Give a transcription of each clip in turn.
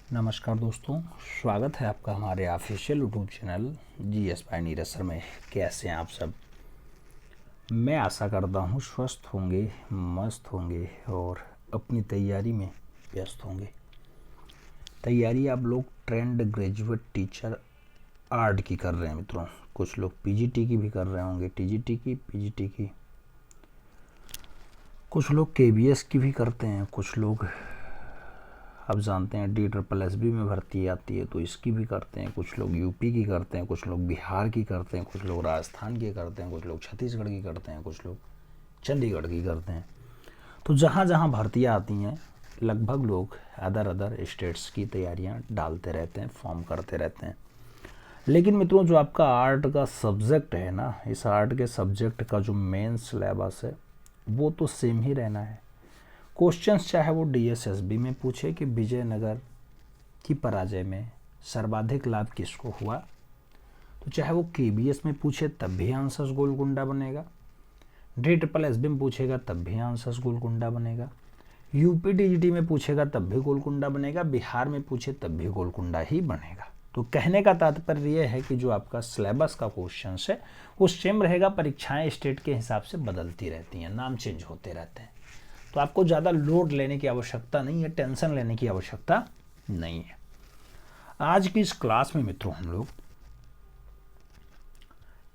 नमस्कार दोस्तों, स्वागत है आपका हमारे official YouTube channel GS bye Neeraj sir में। कैसे हैं आप सब? मैं आशा करता हूँ स्वस्थ होंगे, मस्त होंगे और अपनी तैयारी में व्यस्त होंगे। तैयारी आप लोग ट्रेंड ग्रेजुएट टीचर आर्ट की कर रहे हैं मित्रों। कुछ लोग पीजीटी की भी कर रहे होंगे, टीजीटी की, पीजीटी की। कुछ लोग केबीएस की भी करते हैं। कुछ लोग आप जानते हैं DSSB में भर्ती आती है तो इसकी भी करते हैं। कुछ लोग यूपी की करते हैं, कुछ लोग बिहार की करते हैं, कुछ लोग राजस्थान की करते हैं, कुछ लोग छत्तीसगढ़ की करते हैं, कुछ लोग चंडीगढ़ की करते हैं। तो जहाँ जहाँ भर्तियाँ आती हैं लगभग लोग अदर स्टेट्स की तैयारियाँ डालते रहते हैं, फॉर्म करते रहते हैं। लेकिन मित्रों, जो आपका आर्ट का सब्जेक्ट है ना, इस आर्ट के सब्जेक्ट का जो मेन सिलेबस है वो तो सेम ही रहना है। क्वेश्चंस चाहे वो DSSB में पूछे कि विजयनगर की पराजय में सर्वाधिक लाभ किसको हुआ, तो चाहे वो KBS में पूछे तब भी आंसर्स गोलकुंडा बनेगा, DSSB में पूछेगा तब भी आंसर्स गोलकुंडा बनेगा, यूपी DGT में पूछेगा तब भी गोलकुंडा बनेगा, बिहार में पूछे तब भी गोलकुंडा ही बनेगा। तो कहने का तात्पर्य यह है कि जो आपका सिलेबस का क्वेश्चन है वो सेम रहेगा। परीक्षाएं स्टेट के हिसाब से बदलती रहती हैं, नाम चेंज होते रहते हैं। तो आपको ज़्यादा लोड लेने की आवश्यकता नहीं है, टेंशन लेने की आवश्यकता नहीं है। आज की इस क्लास में मित्रों हम लोग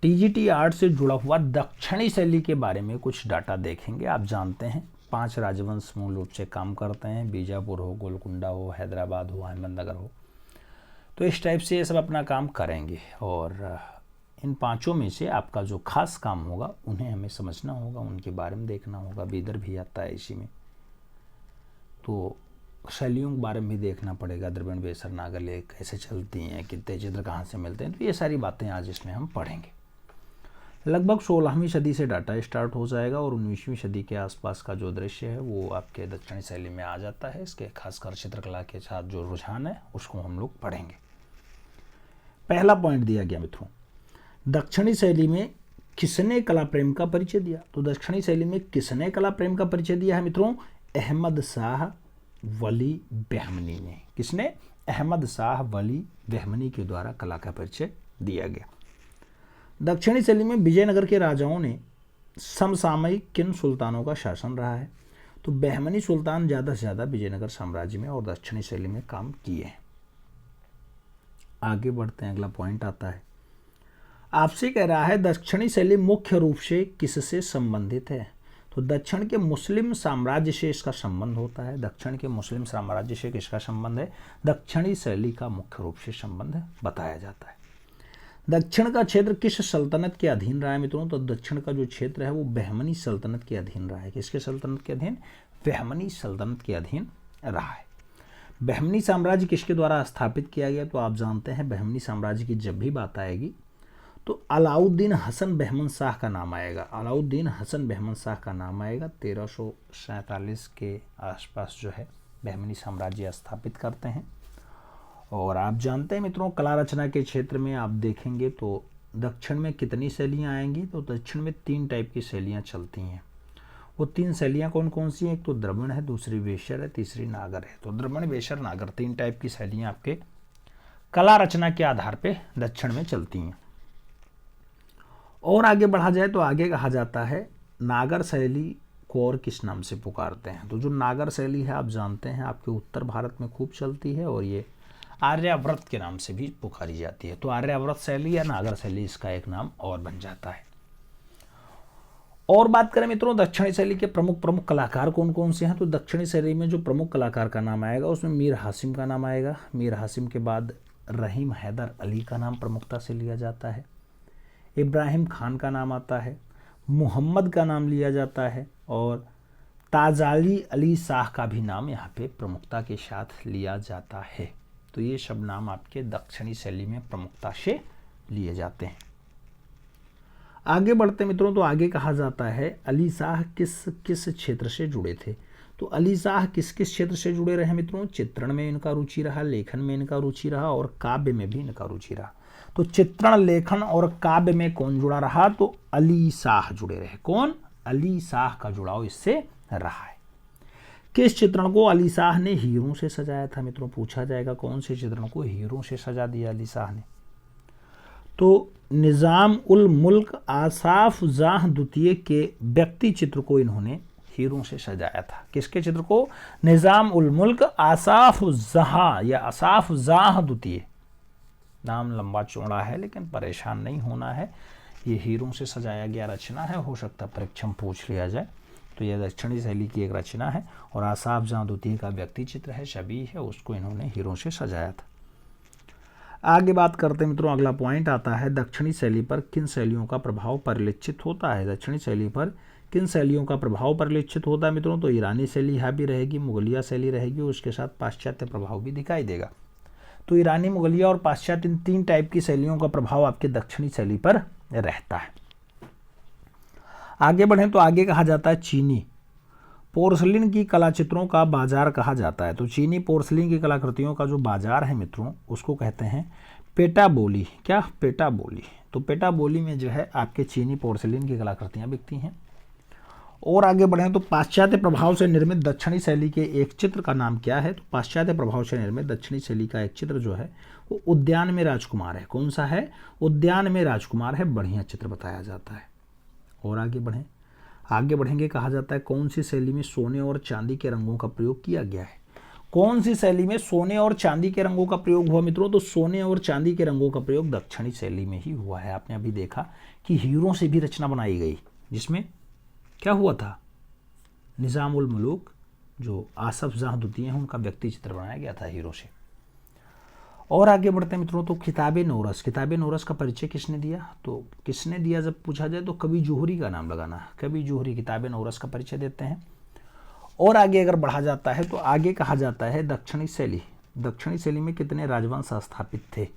टीजीटी आर्ट से जुड़ा हुआ दक्षिणी शैली के बारे में कुछ डाटा देखेंगे। आप जानते हैं 5 राजवंश मूल रूप से काम करते हैं। बीजापुर हो, गोलकुंडा हो, हैदराबाद हो, अहमदनगर हो, तो इस टाइप से ये सब अपना काम करेंगे। और इन 5 में से आपका जो खास काम होगा उन्हें हमें समझना होगा, उनके बारे में देखना होगा। बीदर भी आता है इसी में, तो शैलियों के बारे में भी देखना पड़ेगा। द्रविड़, बेसर, नागले कैसे चलती हैं, कितने चित्र कहाँ से मिलते हैं, तो ये सारी बातें आज इसमें हम पढ़ेंगे। लगभग 16वीं सदी से डाटा स्टार्ट हो जाएगा और 19वीं सदी के आसपास का जो दृश्य है वो आपके दक्षिणी शैली में आ जाता है। इसके खासकर चित्रकला के साथ जो रुझान है उसको हम लोग पढ़ेंगे। पहला पॉइंट दिया गया मित्रों, दक्षिणी शैली में किसने कला प्रेम का परिचय दिया। तो दक्षिणी शैली में किसने कला प्रेम का परिचय दिया है मित्रों? अहमद शाह वली बेहमनी ने। किसने? अहमद शाह वली बेहमनी के द्वारा कला का परिचय दिया गया। दक्षिणी शैली में विजयनगर के राजाओं ने समसामयिक किन सुल्तानों का शासन रहा है? तो बेहमनी सुल्तान ज़्यादा से ज़्यादा विजयनगर साम्राज्य में और दक्षिणी शैली में काम किए हैं। आगे बढ़ते हैं, अगला पॉइंट आता है, आपसे कह रहा है दक्षिणी शैली मुख्य रूप से किससे संबंधित है? तो दक्षिण के मुस्लिम साम्राज्य से इसका संबंध होता है। दक्षिण के मुस्लिम साम्राज्य से किसका संबंध है? दक्षिणी शैली का मुख्य रूप से संबंध बताया जाता है। दक्षिण का क्षेत्र किस सल्तनत के अधीन रहा है मित्रों? तो दक्षिण का जो क्षेत्र है वो बहमनी सल्तनत के अधीन रहा है। किसके सल्तनत के अधीन? बहमनी सल्तनत के अधीन रहा है। बहमनी साम्राज्य किसके द्वारा स्थापित किया गया? तो आप जानते हैं बहमनी साम्राज्य की जब भी बात आएगी तो अलाउद्दीन हसन बहमन शाह का नाम आएगा। अलाउद्दीन हसन बहमन शाह का नाम आएगा। 1347 के आसपास जो है बहमनी साम्राज्य स्थापित करते हैं। और आप जानते हैं मित्रों, कला रचना के क्षेत्र में आप देखेंगे तो दक्षिण में कितनी शैलियाँ आएंगी? तो दक्षिण में 3 टाइप की शैलियाँ चलती हैं। वो 3 शैलियाँ कौन कौन सी हैं? एक तो द्रविड़ है, दूसरी वेशर है, तीसरी नागर है। तो द्रविड़, वेशर, नागर 3 टाइप की शैलियाँ आपके कला रचना के आधार पे दक्षिण में चलती हैं। और आगे बढ़ा जाए तो आगे कहा जाता है नागर शैली को और किस नाम से पुकारते हैं? तो जो नागर शैली है आप जानते हैं आपके उत्तर भारत में खूब चलती है और ये आर्यावर्त के नाम से भी पुकारी जाती है। तो आर्यावर्त शैली या नागर शैली इसका एक नाम और बन जाता है। और बात करें मित्रों दक्षिणी शैली के प्रमुख कलाकार कौन कौन से हैं? तो दक्षिणी शैली में जो प्रमुख कलाकार का नाम आएगा उसमें मीर हासिम का नाम आएगा। मीर हासिम के बाद रहीम हैदर अली का नाम प्रमुखता से लिया जाता है। इब्राहिम खान का नाम आता है। मोहम्मद का नाम लिया जाता है और ताजाली अली शाह का भी नाम यहाँ पे प्रमुखता के साथ लिया जाता है। तो ये सब नाम आपके दक्षिणी शैली में प्रमुखता से लिए जाते हैं। आगे बढ़ते मित्रों तो आगे कहा जाता है अली शाह किस किस क्षेत्र से जुड़े थे? तो अली शाह किस किस क्षेत्र से जुड़े रहे मित्रों? चित्रण में इनका रुचि रहा, लेखन में इनका रुचि रहा और काव्य में भी इनका रुचि रहा। तो चित्रण, लेखन और काव्य में कौन जुड़ा रहा? तो अली शाह जुड़े रहे। कौन? अली शाह का जुड़ाव इससे रहा है। किस चित्रण को अली शाह ने हीरों से सजाया था मित्रों? पूछा जाएगा कौन से चित्रण को हीरों से सजा दिया अली शाह ने? तो निज़ाम उल मुल्क आसाफ जाह द्वितीय के व्यक्ति चित्र को इन्होंने हीरों से सजाया था। किसके चित्र को? निज़ाम उल मुल्क आसाफ जहा या आसाफ जाह द्वितीय, नाम लंबा चौड़ा है लेकिन परेशान नहीं होना है। ये हीरों से सजाया गया रचना है, हो सकता है परीक्षा में पूछ लिया जाए। तो यह दक्षिणी शैली की एक रचना है और आसाफ जहां द्वितीय का व्यक्ति चित्र है, छवि है, उसको इन्होंने हीरों से सजाया था। आगे बात करते हैं मित्रों, अगला पॉइंट आता है दक्षिणी शैली पर किन शैलियों का प्रभाव परिलक्षित होता है? दक्षिणी शैली पर किन शैलियों का प्रभाव परिलक्षित होता है मित्रों? तो ईरानी शैली यहाँ भी रहेगी, मुगलिया शैली रहेगी, उसके साथ पाश्चात्य प्रभाव भी दिखाई देगा। तो ईरानी, मुगलिया और पाश्चात्य, इन 3 टाइप की शैलियों का प्रभाव आपके दक्षिणी शैली पर रहता है। आगे बढ़ें तो आगे कहा जाता है चीनी पोर्सलिन की कला चित्रों का बाजार कहा जाता है। तो चीनी पोर्सलिन की कलाकृतियों का जो बाजार है मित्रों, उसको कहते हैं पेटा बोली। क्या? पेटा बोली। तो पेटा बोली में जो है आपके चीनी पोर्सलिन की कलाकृतियां बिकती हैं। और आगे बढ़ें तो पाश्चात्य प्रभाव से निर्मित दक्षिणी शैली के एक चित्र का नाम क्या है? तो पाश्चात्य प्रभाव से निर्मित दक्षिणी शैली का एक चित्र जो है वो उद्यान में राजकुमार है। कौन सा है? उद्यान में राजकुमार है, बढ़िया चित्र बताया जाता है। और आगे बढ़ेंगे, कहा जाता है कौन सी शैली में सोने और चांदी के रंगों का प्रयोग किया गया है? कौन सी शैली में सोने और चांदी के रंगों का प्रयोग हुआ मित्रों? तो सोने और चांदी के रंगों का प्रयोग दक्षिणी शैली में ही हुआ है। आपने अभी देखा कि हीरों से भी रचना बनाई गई, जिसमें क्या हुआ था? निज़ाम उल मुल्क जो आसफ जाह द्वितीय हैं उनका व्यक्ति चित्र बनाया गया था हीरो से। और आगे बढ़ते हैं मित्रों, तो किताबे नौरस का परिचय किसने दिया? तो किसने दिया जब पूछा जाए तो कवि जोहरी का नाम लगाना। कवि जोहरी किताबे नौरस का परिचय देते हैं। और आगे अगर बढ़ा जाता है तो आगे कहा जाता है दक्षिणी शैली में कितने राजवंश स्थापित थे?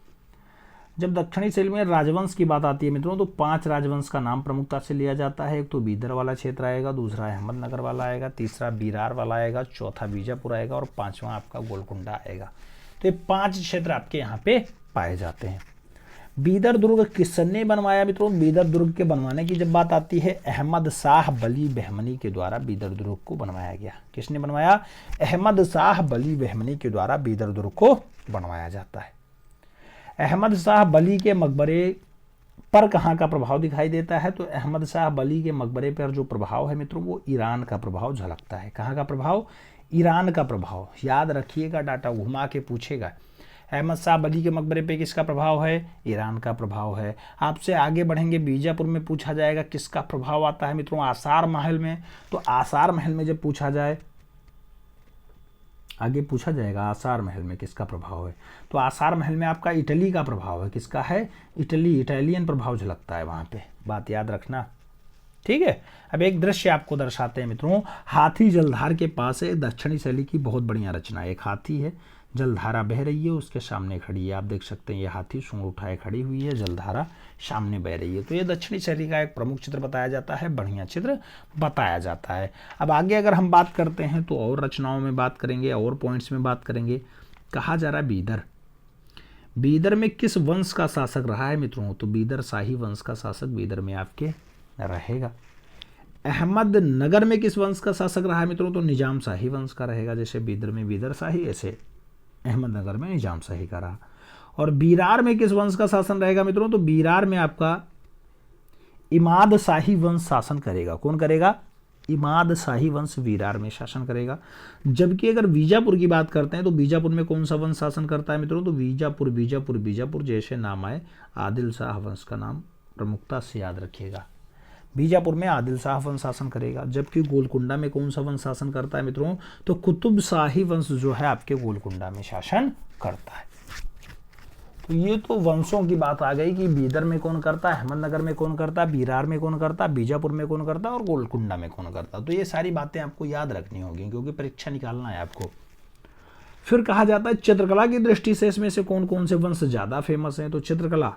जब दक्षिणी शैली में राजवंश की बात आती है मित्रों तो 5 राजवंश का नाम प्रमुखता से लिया जाता है। एक तो बीदर वाला क्षेत्र आएगा, दूसरा अहमदनगर वाला आएगा, तीसरा बीरार वाला आएगा, चौथा बीजापुर आएगा और 5वां आपका गोलकुंडा आएगा। तो ये 5 क्षेत्र आपके यहाँ पे पाए जाते हैं। बीदर दुर्ग किसने बनवाया मित्रों? बीदर दुर्ग के बनवाने की जब बात आती है, अहमद शाह बली बहमनी के द्वारा बीदर दुर्ग को बनवाया गया। किसने बनवाया? अहमद शाह बली बहमनी के द्वारा बीदर दुर्ग को बनवाया जाता है। अहमद शाह बली के मकबरे पर कहाँ का प्रभाव दिखाई देता है? तो अहमद शाह बली के मकबरे पर जो प्रभाव है मित्रों वो ईरान का प्रभाव झलकता है। कहाँ का प्रभाव? ईरान का प्रभाव। याद रखिएगा, डाटा घुमा के पूछेगा। अहमद शाह बली के मकबरे पे किसका प्रभाव है? ईरान का प्रभाव है। आपसे आगे बढ़ेंगे, बीजापुर में पूछा जाएगा किसका प्रभाव आता है मित्रों? आसार महल में। तो आसार महल में जब पूछा जाए, आगे पूछा जाएगा आसार महल में किसका प्रभाव है, तो आसार महल में आपका इटली का प्रभाव है। किसका है? इटालियन प्रभाव झलकता है वहां पे, बात याद रखना। ठीक है। अब एक दृश्य आपको दर्शाते हैं मित्रों। हाथी जलधार के पास है, दक्षिणी शैली की बहुत बढ़िया रचना है। एक हाथी है, जलधारा बह रही है, उसके सामने खड़ी है। आप देख सकते हैं ये हाथी सूंड उठाए खड़ी हुई है, जलधारा सामने बह रही है। तो ये दक्षिणी शैली का एक प्रमुख चित्र बताया जाता है, बढ़िया चित्र बताया जाता है। अब आगे अगर हम बात करते हैं तो और रचनाओं में बात करेंगे, और पॉइंट्स में बात करेंगे। कहा जा रहा है बीदर में किस वंश का शासक रहा है मित्रों? तो बीदर शाही वंश का शासक बीदर में आपके रहेगा। अहमदनगर में किस वंश का शासक रहा है मित्रों? तो निजाम शाही वंश का रहेगा। जैसे बीदर में बीदर शाही, ऐसे अहमदनगर में निजाम शाही का रहा। और बीरार में किस वंश का शासन रहेगा मित्रों? तो बीरार में आपका इमाद शाही वंश शासन करेगा। कौन करेगा? इमाद शाही वंश बीरार में शासन करेगा। जबकि अगर बीजापुर की बात करते हैं तो बीजापुर में कौन सा वंश शासन करता है मित्रों? तो बीजापुर जैसे नाम आए, आदिल शाह वंश का नाम प्रमुखता से याद रखिएगा। बीजापुर में आदिल शाह वंश शासन करेगा। जबकि गोलकुंडा में कौन सा वंश शासन करता है मित्रों? तो कुतुब शाही वंश जो है आपके गोलकुंडा में शासन करता है। तो ये तो वंशों की बात आ गई कि बीदर में कौन करता है, अहमदनगर में कौन करता है, बीरार में कौन करता है, बीजापुर में कौन करता है और गोलकुंडा में कौन करता है। तो ये सारी बातें आपको याद रखनी होगी क्योंकि परीक्षा निकालना है आपको। फिर कहा जाता है चित्रकला की दृष्टि से इसमें से कौन कौन से वंश ज्यादा फेमस हैं? तो चित्रकला,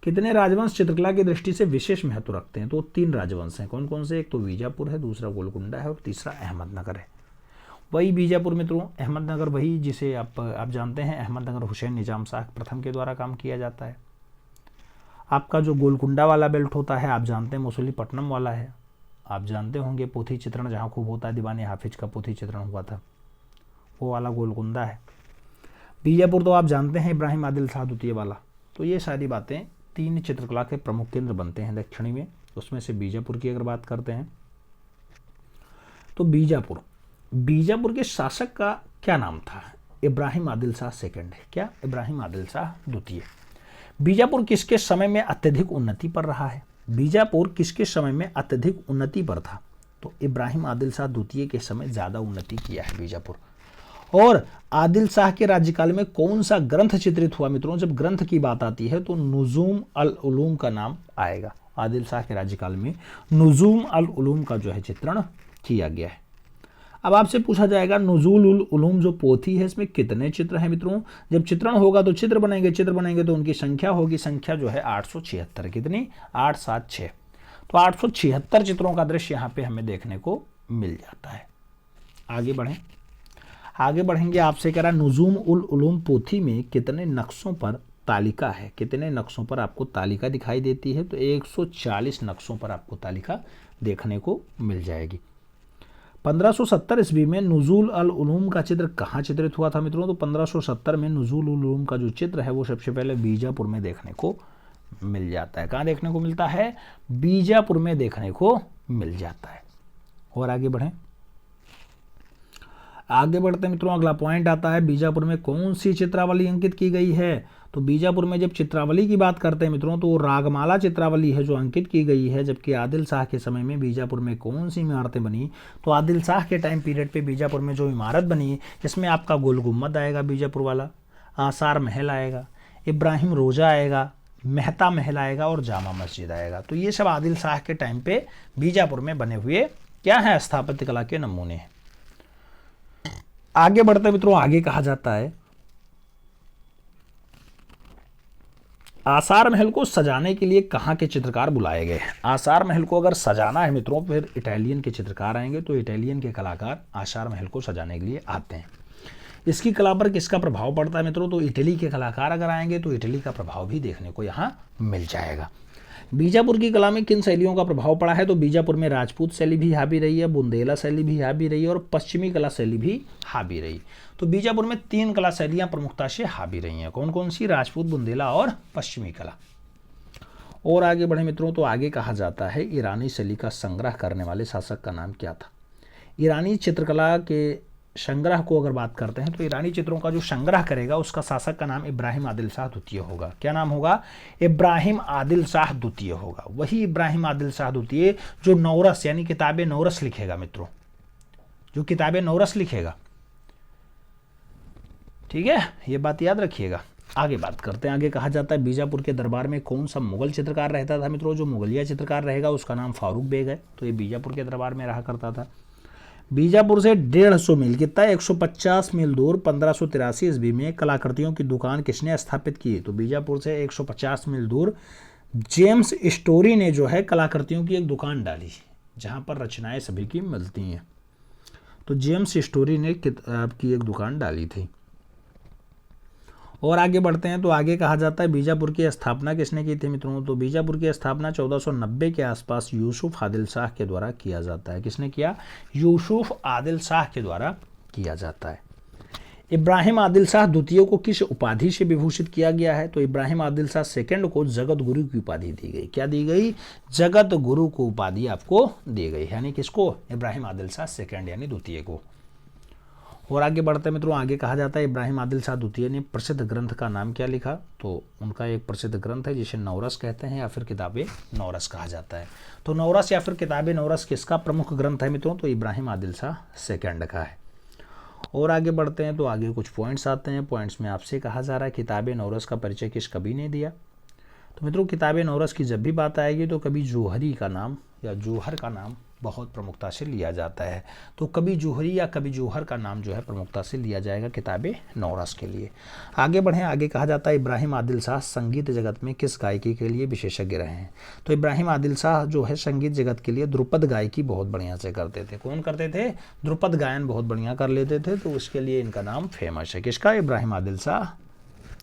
कितने राजवंश चित्रकला की दृष्टि से विशेष महत्व रखते हैं? तो 3 राजवंश हैं। कौन कौन से? एक तो बीजापुर है, दूसरा गोलकुंडा है और तीसरा अहमदनगर है। वही बीजापुर मित्रों, अहमदनगर वही जिसे आप जानते हैं अहमदनगर हुसैन निजाम शाह प्रथम के द्वारा काम किया जाता है। आपका जो गोलकुंडा वाला बेल्ट होता है आप जानते हैं मसूलीपट्टनम वाला है। आप जानते होंगे पोथी चित्रण जहाँ खूब होता है, दीवाने हाफिज का पोथी चित्रण हुआ था, वो वाला गोलकुंडा है। बीजापुर तो आप जानते हैं इब्राहिम आदिल शाह द्वितीय वाला। तो ये सारी बातें 3 चित्रकला के प्रमुख केंद्र बनते हैं दक्षिणी में, उसमें से बीजापुर की अगर बात करते हैं तो बीजापुर के शासक का क्या नाम था? इब्राहिम आदिल शाह सेकंड है। क्या? इब्राहिम आदिल शाह द्वितीय। बीजापुर किसके समय में अत्यधिक उन्नति पर रहा है? बीजापुर किसके समय में अत्यधिक उन्नति पर था? तो इब्राहिम आदिल शाह द्वितीय के समय ज़्यादा उन्नति किया है बीजापुर। और आदिल शाह के राज्यकाल में कौन सा ग्रंथ चित्रित हुआ? मित्रों, जब ग्रंथ की बात आती है तो नुजूम अल उलूम का नाम आएगा। आदिल शाह के राज्यकाल में नुजूम अल उलूम का जो है चित्रण किया गया है। अब आपसे पूछा जाएगा नुज़ूल उल उलूम जो पोथी है इसमें कितने चित्र हैं? मित्रों, जब चित्रण होगा तो चित्र बनेंगे तो उनकी संख्या होगी, संख्या जो है 876। कितनी? 876। तो 876 चित्रों का दृश्य यहाँ पे हमें देखने को मिल जाता है। आगे बढ़ेंगे। आपसे कह रहा है नुजूम उल उलूम पोथी में कितने नक्शों पर तालिका है? कितने नक्शों पर आपको तालिका दिखाई देती है? तो 140 नक्शों पर आपको तालिका देखने को मिल जाएगी। 1570 ईस्वी में नुज़ूल अल उलूम का चित्र कहाँ चित्रित हुआ था मित्रों? तो 1570 में नुज़ूल उल उलूम का जो चित्र है वो सबसे पहले बीजापुर में देखने को मिल जाता है। कहाँ देखने को मिलता है? बीजापुर में देखने को मिल जाता है। और आगे बढ़ते मित्रों, अगला पॉइंट आता है बीजापुर में कौन सी चित्रावली अंकित की गई है? तो बीजापुर में जब चित्रावली की बात करते हैं मित्रों तो रागमाला चित्रावली है जो अंकित की गई है। जबकि आदिल शाह के समय में बीजापुर में कौन सी इमारतें बनी? तो आदिल शाह के टाइम पीरियड पे बीजापुर में जो इमारत बनी इसमें आपका गोल गुम्बद आएगा बीजापुर वाला, आसार महल आएगा, इब्राहिम रोजा आएगा, मेहता महल आएगा और जामा मस्जिद आएगा। तो ये सब आदिल शाह के टाइम पे बीजापुर में बने हुए क्या है? स्थापत्य कला के नमूने हैं। आगे बढ़ते मित्रों, आगे कहा जाता है आसार महल को सजाने के लिए कहाँ के चित्रकार बुलाए गए? आसार महल को अगर सजाना है मित्रों फिर इटालियन के चित्रकार आएंगे। तो इटालियन के कलाकार आसार महल को सजाने के लिए आते हैं। इसकी कला पर किसका प्रभाव पड़ता है मित्रों? तो इटली के कलाकार अगर आएंगे तो इटली का प्रभाव भी देखने को यहाँ मिल जाएगा। बीजापुर की कला में किन शैलियों का प्रभाव पड़ा है? तो बीजापुर में राजपूत शैली भी हावी रही है, बुंदेला शैली भी हावी रही है और पश्चिमी कला शैली भी हावी रही। तो बीजापुर में 3 कला शैलियां प्रमुखता से हावी रही हैं। कौन कौन सी? राजपूत, बुंदेला और पश्चिमी कला। और आगे बढ़े मित्रों तो आगे कहा जाता है ईरानी शैली का संग्रह करने वाले शासक का नाम क्या था? ईरानी चित्रकला के संग्रह को अगर बात करते हैं तो ईरानी चित्रों का जो संग्रह करेगा उसका शासक का नाम इब्राहिम आदिल शाह द्वितीय होगा। क्या नाम होगा? इब्राहिम आदिल शाह द्वितीय होगा। वही इब्राहिम आदिल शाह द्वितीय जो नौरस यानी किताबे नौरस लिखेगा मित्रों, जो किताबे नौरस लिखेगा। ठीक है, ये बात याद रखिएगा। आगे बात करते हैं। आगे कहा जाता है बीजापुर के दरबार में कौन सा मुगल चित्रकार रहता था मित्रों? जो मुगलिया चित्रकार रहेगा उसका नाम फारूक बेग है। तो ये बीजापुर के दरबार में रहा करता था। बीजापुर से 150 मील, कितना? 150 मील दूर 1583 ईस्वी में कलाकृतियों की दुकान किसने स्थापित की? तो बीजापुर से 150 मील दूर जेम्स स्टोरी ने जो है कलाकृतियों की एक दुकान डाली जहां पर रचनाएं सभी की मिलती हैं। तो जेम्स स्टोरी ने की एक दुकान डाली थी। और आगे बढ़ते हैं तो आगे कहा जाता है बीजापुर की स्थापना किसने की थी मित्रों? तो बीजापुर की स्थापना 1490 के आसपास यूसुफ आदिल शाह के द्वारा किया जाता है। किसने किया? यूसुफ आदिल शाह के द्वारा किया जाता है। इब्राहिम आदिल शाह द्वितीय को किस उपाधि से विभूषित किया गया है? तो इब्राहिम आदिल शाह सेकंड को जगत गुरु की उपाधि दी गई। क्या दी गई? जगत गुरु को उपाधि आपको दी गई। यानी किसको? इब्राहिम आदिल शाह सेकंड यानी द्वितीय को। और आगे बढ़ते हैं मित्रों, आगे कहा जाता है इब्राहिम आदिल शाह द्वितीय ने प्रसिद्ध ग्रंथ का नाम क्या लिखा? तो उनका एक प्रसिद्ध ग्रंथ है जिसे नौरस कहते हैं या फिर किताबे नौरस कहा जाता है। तो नौरस या फिर किताबे नौरस किसका प्रमुख ग्रंथ है मित्रों? तो इब्राहिम आदिल शाह सेकंड का है। और आगे बढ़ते हैं तो आगे कुछ पॉइंट्स आते हैं। पॉइंट्स में आपसे कहा जा रहा है किताबे नौरस का परिचय किस कवि ने दिया? तो मित्रों किताबे नौरस की जब भी बात आएगी तो कवि जौहरी का नाम या जौहर का नाम बहुत प्रमुखता से लिया जाता है। तो कवि जौहरी या कवि जौहर का नाम जो है प्रमुखता से लिया जाएगा किताबे नौरस के लिए। आगे बढ़ें। आगे कहा जाता है इब्राहिम आदिल शाह संगीत जगत में किस गायकी के लिए विशेषज्ञ रहे हैं? तो इब्राहिम आदिल शाह जो है संगीत जगत के लिए ध्रुपद गायकी बहुत बढ़िया से करते थे। कौन करते थे? ध्रुपद गायन बहुत बढ़िया कर लेते थे। तो उसके लिए इनका नाम फेमस है। किसका? इब्राहिम आदिल शाह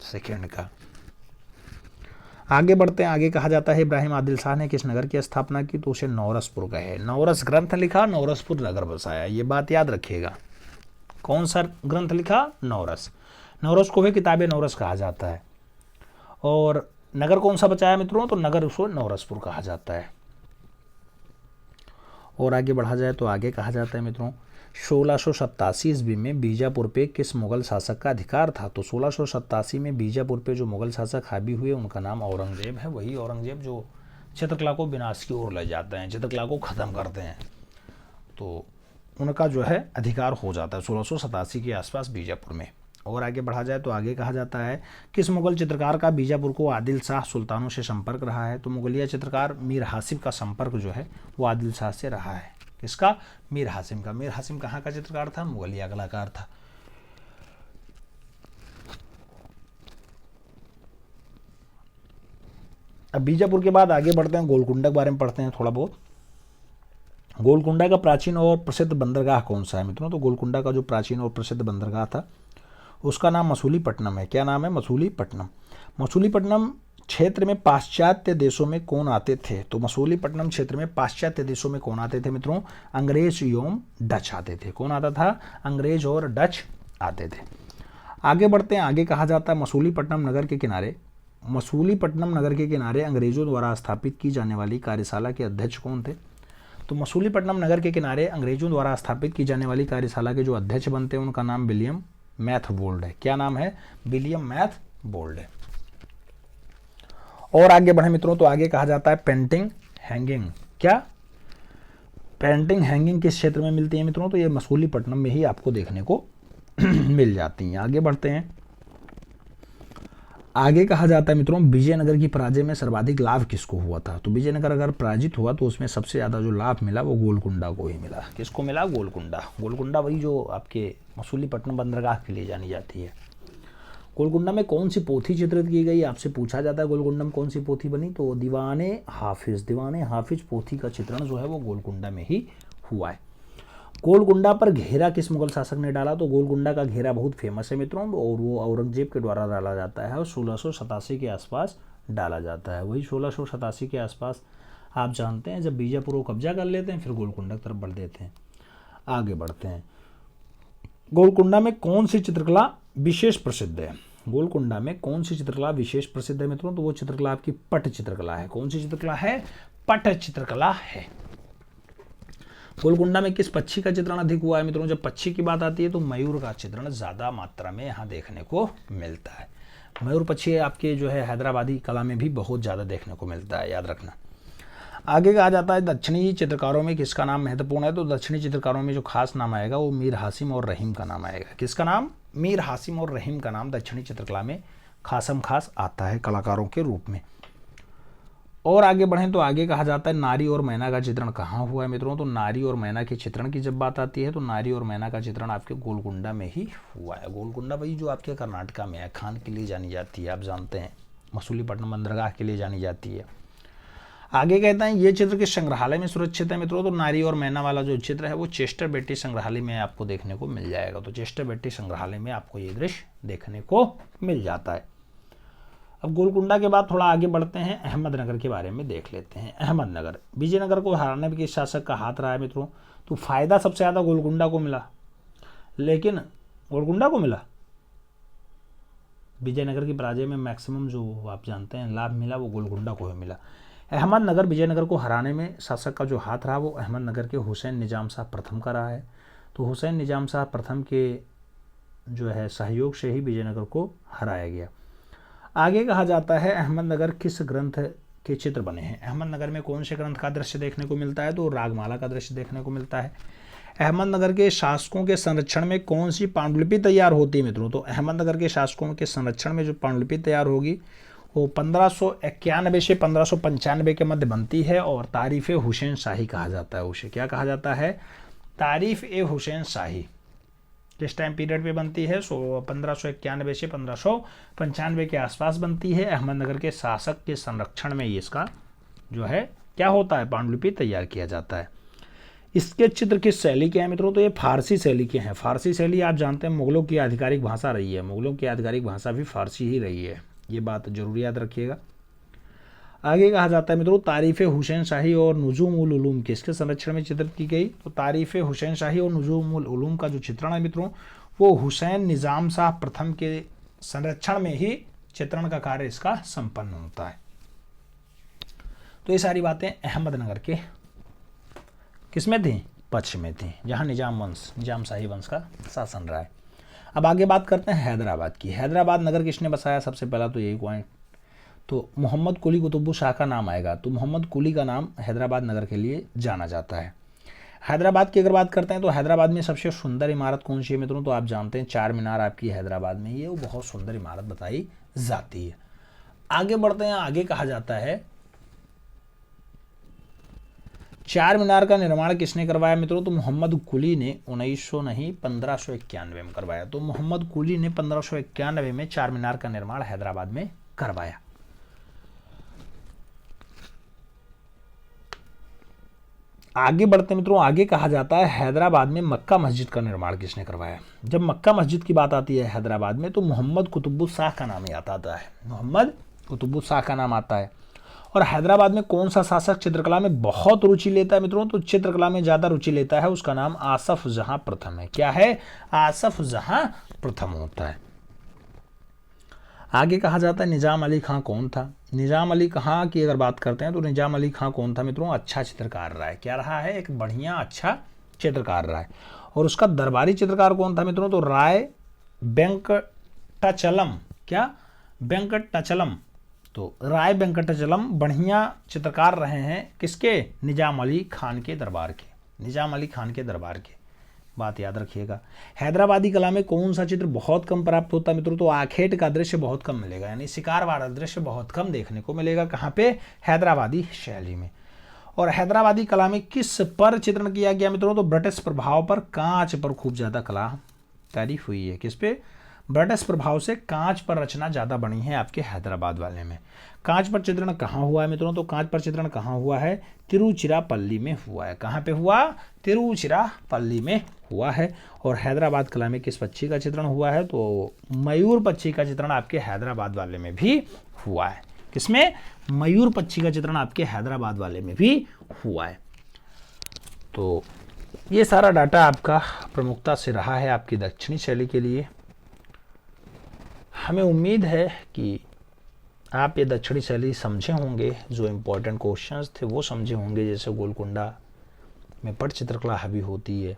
सेकेंड का। आगे बढ़ते हैं, आगे कहा जाता है इब्राहिम आदिल शाह ने किस नगर की स्थापना की, तो उसे नौरसपुर कहे। नौरस ग्रंथ लिखा, नौरसपुर नगर बसाया, ये बात याद रखिएगा। कौन सा ग्रंथ लिखा? नौरस। नौरस को भी किताब नौरस कहा जाता है। और नगर कौन सा बचाया मित्रों? तो नगर उसको नौरसपुर कहा जाता है। और आगे बढ़ा जाए तो आगे कहा जाता है मित्रों 1687 ईस्वी में बीजापुर पे किस मुगल शासक का अधिकार था? तो 1687 में बीजापुर पे जो मुगल शासक हावी हुए उनका नाम औरंगजेब है। वही औरंगजेब जो चित्रकला को विनाश की ओर ले जाते हैं, चित्रकला को ख़त्म करते हैं, तो उनका जो है अधिकार हो जाता है 1687 के आसपास बीजापुर में। और आगे बढ़ा जाए तो आगे कहा जाता है किस मुगल चित्रकार का बीजापुर को आदिल शाह सुल्तानों से संपर्क रहा है? तो मुगलिया चित्रकार मीर हासिम का संपर्क जो है वो आदिल शाह से रहा है। किसका? मीर हासिम का। मीर हासिम कहाँ का चित्रकार था? मुगलिया कलाकार था। अब बीजापुर के बाद आगे बढ़ते हैं, गोलकुंडा के बारे में पढ़ते हैं थोड़ा बहुत। गोलकुंडा का प्राचीन और प्रसिद्ध बंदरगाह कौन सा है मित्रों? तो गोलकुंडा का जो प्राचीन और प्रसिद्ध बंदरगाह था उसका नाम मसूलीपट्टनम है। क्या नाम है? मसूलीपट्टनम। मसूलीपट्टनम क्षेत्र में पाश्चात्य देशों में कौन आते थे? तो मसूलीपट्टनम क्षेत्र में पाश्चात्य देशों में कौन आते थे मित्रों? अंग्रेज एवं डच आते थे। कौन आता था? अंग्रेज और डच आते थे। आगे बढ़ते हैं, आगे कहा जाता है मसूलीपट्टनम नगर के किनारे अंग्रेजों द्वारा स्थापित की जाने वाली कार्यशाला के अध्यक्ष कौन थे? तो मसूलीपट्टनम नगर के किनारे अंग्रेजों द्वारा स्थापित की जाने वाली कार्यशाला के जो अध्यक्ष बनते हैं उनका नाम विलियम मैथ बोल्ड है। क्या नाम है? विलियम मैथ बोल्ड है। और आगे बढ़े मित्रों तो आगे कहा जाता है पेंटिंग हैंगिंग। क्या? पेंटिंग हैंगिंग किस क्षेत्र में मिलती है मित्रों? तो ये मसूलीपट्टनम में ही आपको देखने को मिल जाती हैं। आगे बढ़ते हैं, आगे कहा जाता है मित्रों विजयनगर की पराजय में सर्वाधिक लाभ किसको हुआ था? तो विजयनगर अगर पराजित हुआ तो उसमें सबसे ज़्यादा जो लाभ मिला वो गोलकुंडा को ही मिला। किसको मिला? गोलकुंडा। गोलकुंडा वही जो आपके मसूलीपट्टनम बंदरगाह के लिए जानी जाती है। गोलकुंडा में कौन सी पोथी चित्रित की गई? आपसे पूछा जाता है गोलकुंडा में कौन सी पोथी बनी? तो दीवाने हाफिज पोथी का चित्रण जो है वो गोलकुंडा में ही हुआ है। गोलकुंडा पर घेरा किस मुगल शासक ने डाला? तो गोलकुंडा का घेरा बहुत फेमस है मित्रों, और वो औरंगजेब के द्वारा डाला जाता है और 1687 के आसपास डाला जाता है। वही 1687 के आसपास आप जानते हैं जब बीजापुर को कब्जा कर लेते हैं फिर गोलकुंडा की तरफ बढ़ देते हैं। आगे बढ़ते हैं, गोलकुंडा में कौन सी चित्रकला विशेष प्रसिद्ध है? गोलकुंडा में कौन सी चित्रकला विशेष प्रसिद्ध है मित्रों? तो वो चित्रकला आपकी पट चित्रकला है। कौन सी चित्रकला है? पट चित्रकला है। गोलकुंडा में किस पक्षी का चित्रण अधिक हुआ है मित्रों? जब पक्षी की बात आती है तो मयूर का चित्रण ज़्यादा मात्रा में यहाँ देखने को मिलता है। मयूर पक्षी आपके जो है हैदराबादी कला में भी बहुत ज़्यादा देखने को मिलता है, याद रखना। आगे कहा जाता है दक्षिणी चित्रकारों में किसका नाम महत्वपूर्ण है? तो दक्षिणी चित्रकारों में जो खास नाम आएगा वो मीर हासिम और रहीम का नाम आएगा। किसका नाम? मीर हासिम और रहीम का नाम दक्षिणी चित्रकला में खासम खास आता है कलाकारों के रूप में। और आगे बढ़ें तो आगे कहा जाता है नारी और मैना का चित्रण कहाँ हुआ है मित्रों? तो नारी और मैना के चित्रण की जब बात आती है तो नारी और मैना का चित्रण आपके गोलकुंडा में ही हुआ है। गोलकुंडा वही जो आपके कर्नाटका में है, खान के लिए जानी जाती है, आप जानते हैं, मसूलीपट्टनम बंदरगाह के लिए जानी जाती है। आगे कहते हैं ये चित्र किस संग्रहालय में सुरक्षित है मित्रों? तो नारी और मैना वाला जो चित्र है वो चेस्टर बेट्टी संग्रहालय में आपको देखने को मिल जाएगा। तो चेस्टर बेट्टी संग्रहालय में आपको ये दृश्य देखने को मिल जाता है। अब गोलकुंडा के बाद थोड़ा आगे बढ़ते हैं, अहमदनगर के बारे में देख लेते हैं। अहमदनगर विजयनगर को हराने में किस शासक का हाथ रहा है मित्रों? तो फायदा सबसे ज़्यादा गोलकुंडा को मिला, लेकिन गोलकुंडा को मिला विजयनगर की पराजय में मैक्सिमम जो आप जानते हैं लाभ मिला वो गोलकुंडा को ही मिला। अहमदनगर विजयनगर को हराने में शासक का जो हाथ रहा वो अहमदनगर के हुसैन निजाम शाह प्रथम का रहा है। तो हुसैन निजाम शाह प्रथम के जो है सहयोग से ही विजयनगर को हराया गया। आगे कहा जाता है अहमदनगर किस ग्रंथ के चित्र बने हैं? अहमदनगर में कौन से ग्रंथ का दृश्य देखने को मिलता है? तो रागमाला का दृश्य देखने को मिलता है। अहमदनगर के शासकों के संरक्षण में कौन सी पांडुलिपि तैयार होती है मित्रों? तो अहमदनगर के शासकों के संरक्षण में जो पांडुलिपि तैयार होगी वो 1591 से 1595 के मध्य बनती है और तारीफ़ हुसैन शाही कहा जाता है उसे। क्या कहा जाता है? तारीफ़ ए हुसैन शाही। किस टाइम पीरियड पे बनती है? 1591 से 1595 के आसपास बनती है। अहमदनगर के शासक के संरक्षण में इसका जो है क्या होता है? पांडुलिपि तैयार किया जाता है। इसके चित्र किस शैली के हैं मित्रों? तो ये फारसी शैली के हैं। फारसी शैली आप जानते हैं मुगलों की आधिकारिक भाषा रही है, मुगलों की आधिकारिक भाषा भी फारसी ही रही है, ये बात जरूर याद रखिएगा। आगे कहा जाता है मित्रों तारीफ़ हुसैन शाही और नुजूम उल उलूम किसके संरक्षण में चित्रित की गई? तो तारीफ़ हुसैन शाही और नुजूम उल उलूम का जो चित्रण है मित्रों वो हुसैन निज़ाम शाह प्रथम के संरक्षण में ही चित्रण का कार्य इसका संपन्न होता है। तो ये सारी बातें अहमदनगर के किसमें थी? पक्ष में थी, जहाँ निजाम शाही वंश का शासन रहा है। अब आगे बात करते हैं हैदराबाद की। हैदराबाद नगर किसने बसाया? सबसे पहला तो यही पॉइंट, तो मोहम्मद कुली कुतुब शाह का नाम आएगा। तो मोहम्मद कुली का नाम हैदराबाद नगर के लिए जाना जाता है। हैदराबाद की अगर बात करते हैं तो हैदराबाद में सबसे सुंदर इमारत कौन सी है मित्रों? तो आप जानते हैं चार मीनार आपकी हैदराबाद में ही है, वो बहुत सुंदर इमारत बताई जाती है। आगे बढ़ते हैं, आगे कहा जाता है चार मीनार का निर्माण किसने करवाया मित्रों? तो मोहम्मद कुली ने 1591 में करवाया। तो मोहम्मद कुली ने 1591 में चार मीनार का निर्माण हैदराबाद में करवाया। आगे बढ़ते मित्रों, आगे कहा जाता है हैदराबाद में मक्का मस्जिद का निर्माण किसने करवाया? जब मक्का मस्जिद की बात आती है हैदराबाद में तो मोहम्मद कुतुबुस शाह का नाम आता है, मोहम्मद कुतुबुस शाह का नाम आता है। और हैदराबाद में कौन सा शासक चित्रकला में बहुत रुचि लेता है मित्रों? तो चित्रकला में ज़्यादा रुचि लेता है, उसका नाम आसफ जहां प्रथम है। क्या है? आसफ जहां प्रथम होता है। आगे कहा जाता है निजाम अली खां कौन था? निजाम अली खां की अगर बात करते हैं तो निजाम अली खां कौन था मित्रों? अच्छा चित्रकार रहा है। क्या रहा है? एक बढ़िया अच्छा चित्रकार रहा है। और उसका दरबारी चित्रकार कौन था मित्रों? तो राय वेंकटाचलम। क्या? वेंकटाचलम। तो राय वेंकटाचलम बढ़िया चित्रकार रहे हैं किसके? निजाम अली खान के दरबार के, निजाम अली खान के दरबार के। बात याद रखिएगा। हैदराबादी कला में कौन सा चित्र बहुत कम प्राप्त होता है मित्रों? तो आखेट का दृश्य बहुत कम मिलेगा, यानी शिकार वाला दृश्य बहुत कम देखने को मिलेगा। कहाँ पे? हैदराबादी शैली में। और हैदराबादी कला में किस पर चित्रण किया गया मित्रों? तो ब्रिटिश प्रभाव पर, कांच पर खूब ज्यादा कला तारीफ हुई है। किस पे? ब्रिटिश प्रभाव से कांच पर रचना ज्यादा बनी है आपके हैदराबाद वाले में। कांच पर चित्रण कहाँ हुआ है मित्रों? तो कांच पर चित्रण कहाँ हुआ है? तिरुचिरापल्ली में हुआ है। कहाँ पे हुआ? तिरुचिरापल्ली में हुआ है। और हैदराबाद कला में किस पक्षी का चित्रण हुआ है? तो मयूर पक्षी का चित्रण आपके हैदराबाद वाले में भी हुआ है। किसमें? मयूर पक्षी का चित्रण आपके हैदराबाद वाले में भी हुआ है। तो ये सारा डाटा आपका प्रमुखता से रहा है आपकी दक्षिणी शैली के लिए। हमें उम्मीद है कि आप ये दक्षिणी शैली समझे होंगे, जो इम्पोर्टेंट क्वेश्चंस थे वो समझे होंगे, जैसे गोलकुंडा में पट चित्रकला हावी होती है।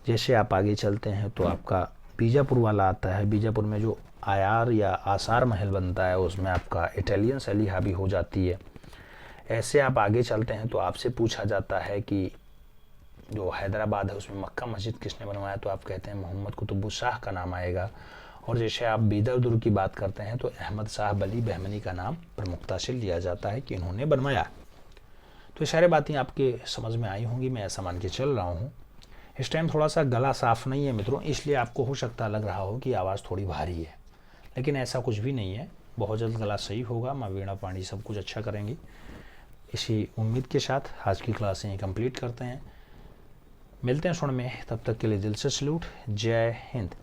जैसे आप आगे चलते हैं तो आपका बीजापुर वाला आता है, बीजापुर में जो आयार या आसार महल बनता है उसमें आपका इटालियन शैली हावी हो जाती है। ऐसे आप आगे चलते हैं तो आपसे पूछा जाता है कि जो हैदराबाद है उसमें मक्का मस्जिद किसने बनवाया? तो आप कहते हैं मोहम्मद कुतुबुस शाह का नाम आएगा। और जैसे आप बीदर दुर्ग की बात करते हैं तो अहमद शाह बली बहमनी का नाम प्रमुखता से लिया जाता है कि इन्होंने बनवाया। तो ये सारी बातें आपके समझ में आई होंगी, मैं ऐसा मान के चल रहा हूँ। इस टाइम थोड़ा सा गला साफ नहीं है मित्रों, इसलिए आपको हो सकता लग रहा हो कि आवाज़ थोड़ी भारी है, लेकिन ऐसा कुछ भी नहीं है। बहुत जल्द गला सही होगा, माँ वीणा पांडी सब कुछ अच्छा करेंगी। इसी उम्मीद के साथ आज की क्लास यहीं कंप्लीट करते हैं। मिलते हैं सुन में, तब तक के लिए दिल से सैल्यूट। जय हिंद।